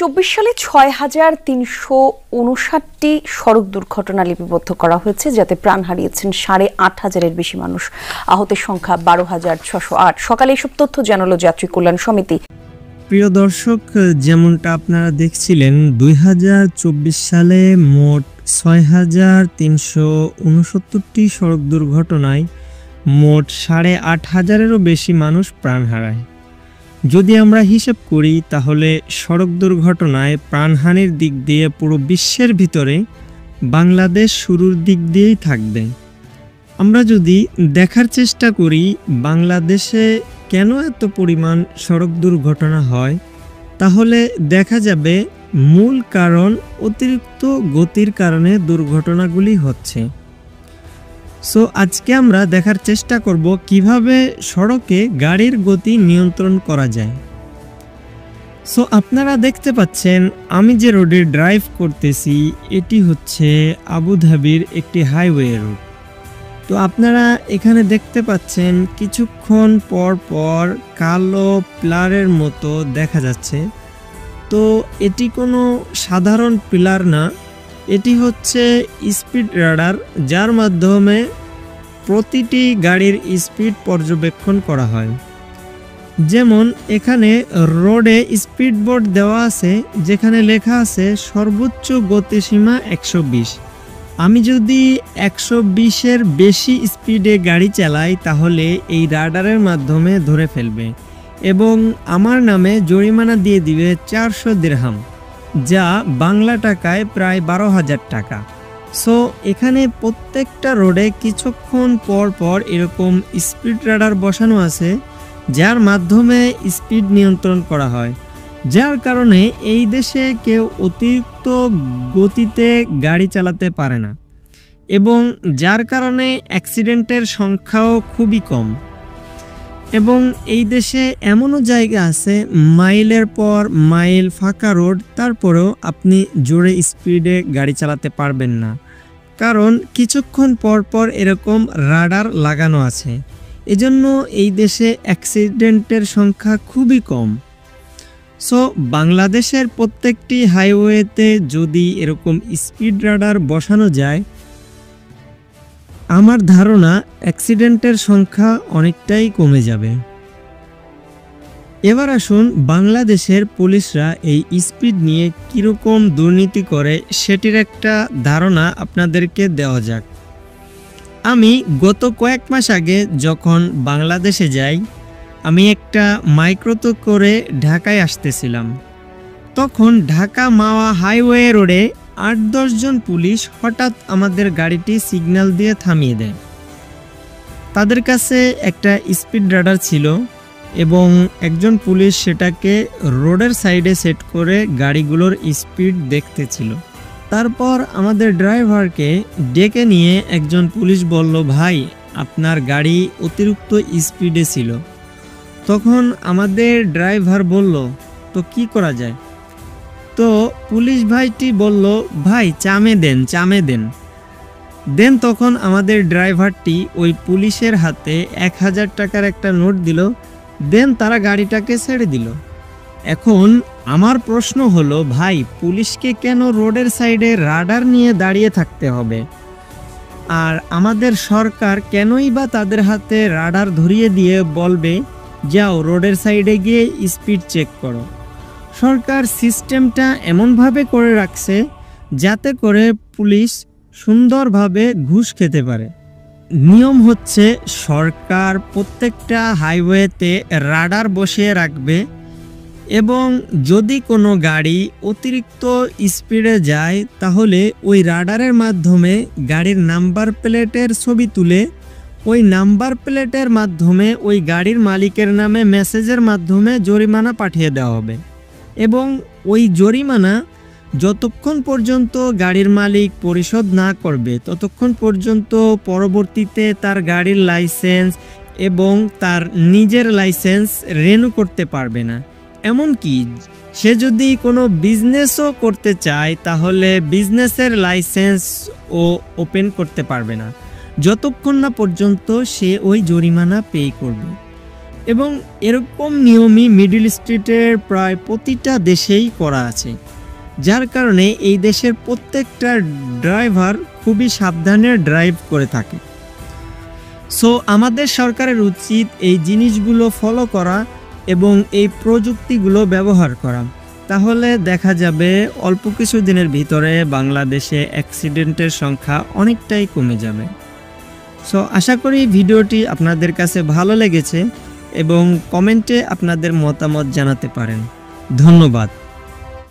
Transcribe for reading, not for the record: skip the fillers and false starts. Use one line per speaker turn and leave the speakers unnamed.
সালে ৬,৩৫৯টি সড়ক দুর্ঘটনা লিপিবদ্ধ করা হয়েছে, যাতে প্রাণ হারিয়েছেন ৮,৫০০-এর বেশি মানুষ। আহতের সংখ্যা ১২,৬০৮। সকালে এসব তথ্য জানালো যাত্রী কল্যাণ সমিতি।
প্রিয় দর্শক, যেমনটা আপনারা দেখছিলেন, ২০২৪ সালে মোট ৬,৩৬৯টি সড়ক দুর্ঘটনায় মোট ৮,৫০০-এরও বেশি মানুষ প্রাণ হারায়। যদি আমরা হিসাব করি তাহলে সড়ক দুর্ঘটনায় প্রাণহানির দিক দিয়ে পুরো বিশ্বের ভিতরে বাংলাদেশ শুরুর দিক দিয়েই থাকবে। আমরা যদি দেখার চেষ্টা করি বাংলাদেশে কেন এত পরিমাণ সড়ক দুর্ঘটনা হয়, তাহলে দেখা যাবে মূল কারণ অতিরিক্ত গতির কারণে দুর্ঘটনাগুলি হচ্ছে। সো আজকে আমরা দেখার চেষ্টা করব কিভাবে সড়কে গাড়ির গতি নিয়ন্ত্রণ করা যায়। সো আপনারা দেখতে পাচ্ছেন আমি যে রোডে ড্রাইভ করতেছি এটি হচ্ছে আবুধাবির একটি হাইওয়ে রোড। তো আপনারা এখানে দেখতে পাচ্ছেন কিছুক্ষণ পর পর কালো পিলারের মতো দেখা যাচ্ছে। তো এটি কোনো সাধারণ পিলার না, এটি হচ্ছে স্পিড রাডার, যার মাধ্যমে প্রতিটি গাড়ির স্পিড পর্যবেক্ষণ করা হয়। যেমন এখানে রোডে স্পিড বোর্ড দেওয়া আছে, যেখানে লেখা আছে সর্বোচ্চ গতিসীমা ১২০। আমি যদি ১২০-এর বেশি স্পিডে গাড়ি চালাই তাহলে এই রাডারের মাধ্যমে ধরে ফেলবে এবং আমার নামে জরিমানা দিয়ে দিবে ৪০০ দিরহাম, যা বাংলা টাকায় প্রায় ১২,০০০ টাকা। সো এখানে প্রত্যেকটা রোডে কিছুক্ষণ পর পর এরকম স্পিড রাডার বসানো আছে, যার মাধ্যমে স্পিড নিয়ন্ত্রণ করা হয়। যার কারণে এই দেশে কেউ অতিরিক্ত গতিতে গাড়ি চালাতে পারে না এবং যার কারণে অ্যাক্সিডেন্টের সংখ্যাও খুবই কম। এবং এই দেশে এমনও জায়গা আছে মাইলের পর মাইল ফাঁকা রোড, তারপরেও আপনি জোরে স্পিডে গাড়ি চালাতে পারবেন না, কারণ কিছুক্ষণ পর পর এরকম রাডার লাগানো আছে। এজন্য এই দেশে অ্যাক্সিডেন্টের সংখ্যা খুবই কম। সো বাংলাদেশের প্রত্যেকটি হাইওয়েতে যদি এরকম স্পিড রাডার বসানো যায়, আমার ধারণা অ্যাক্সিডেন্টের সংখ্যা অনেকটাই কমে যাবে। এবার আসুন বাংলাদেশের পুলিশরা এই স্পিড নিয়ে কীরকম দুর্নীতি করে সেটির একটা ধারণা আপনাদেরকে দেওয়া যাক। আমি গত কয়েক মাস আগে যখন বাংলাদেশে যাই, আমি একটা মাইক্রোতে করে ঢাকায় আসতেছিলাম। তখন ঢাকা মাওয়া হাইওয়ে রোডে ৮-১০ জন পুলিশ হঠাৎ আমাদের গাড়িটি সিগন্যাল দিয়ে থামিয়ে দেয়। তাদের কাছে একটা স্পিড রাডার ছিল এবং একজন পুলিশ সেটাকে রোডের সাইডে সেট করে গাড়িগুলোর স্পিড দেখতেছিল। তারপর আমাদের ড্রাইভারকে ডেকে নিয়ে একজন পুলিশ বলল, ভাই আপনার গাড়ি অতিরিক্ত স্পিডে ছিল। তখন আমাদের ড্রাইভার বলল, তো কি করা যায়? তো পুলিশ ভাইটি বলল, ভাই চামে দেন। তখন আমাদের ড্রাইভারটি ওই পুলিশের হাতে ১,০০০ টাকার একটা নোট দিল, তারা গাড়িটাকে ছেড়ে দিল। এখন আমার প্রশ্ন হলো, ভাই পুলিশকে কেন রোডের সাইডে রাডার নিয়ে দাঁড়িয়ে থাকতে হবে? আর আমাদের সরকার কেনই বা তাদের হাতে রাডার ধরিয়ে দিয়ে বলবে, যাও রোডের সাইডে গিয়ে স্পিড চেক করো? সরকার সিস্টেমটা এমনভাবে করে রাখছে যাতে করে পুলিশ সুন্দরভাবে ঘুষ খেতে পারে। নিয়ম হচ্ছে সরকার প্রত্যেকটা হাইওয়েতে রাডার বসিয়ে রাখবে এবং যদি কোনো গাড়ি অতিরিক্ত স্পিডে যায় তাহলে ওই রাডারের মাধ্যমে গাড়ির নাম্বার প্লেটের ছবি তুলে ওই নাম্বার প্লেটের মাধ্যমে ওই গাড়ির মালিকের নামে মেসেজের মাধ্যমে জরিমানা পাঠিয়ে দেওয়া হবে এবং ওই জরিমানা যতক্ষণ পর্যন্ত গাড়ির মালিক পরিশোধ না করবে ততক্ষণ পর্যন্ত পরবর্তীতে তার গাড়ির লাইসেন্স এবং তার নিজের লাইসেন্স রিনিউ করতে পারবে না। এমনকি সে যদি কোনো বিজনেসও করতে চায় তাহলে বিজনেসের লাইসেন্সও ওপেন করতে পারবে না যতক্ষণ না পর্যন্ত সে ওই জরিমানা পে করবে। এবং এরকম নিয়মই মিডল স্ট্রিটের প্রায় প্রতিটা দেশেই করা আছে, যার কারণে এই দেশের প্রত্যেকটা ড্রাইভার খুবই সাবধানে ড্রাইভ করে থাকে। সো আমাদের সরকারের উচিত এই জিনিসগুলো ফলো করা এবং এই প্রযুক্তিগুলো ব্যবহার করা, তাহলে দেখা যাবে অল্প কিছু দিনের ভিতরে বাংলাদেশে অ্যাক্সিডেন্টের সংখ্যা অনেকটাই কমে যাবে। সো আশা করি ভিডিওটি আপনাদের কাছে ভালো লেগেছে এবং কমেন্টে আপনাদের মতামত জানাতে পারেন। ধন্যবাদ।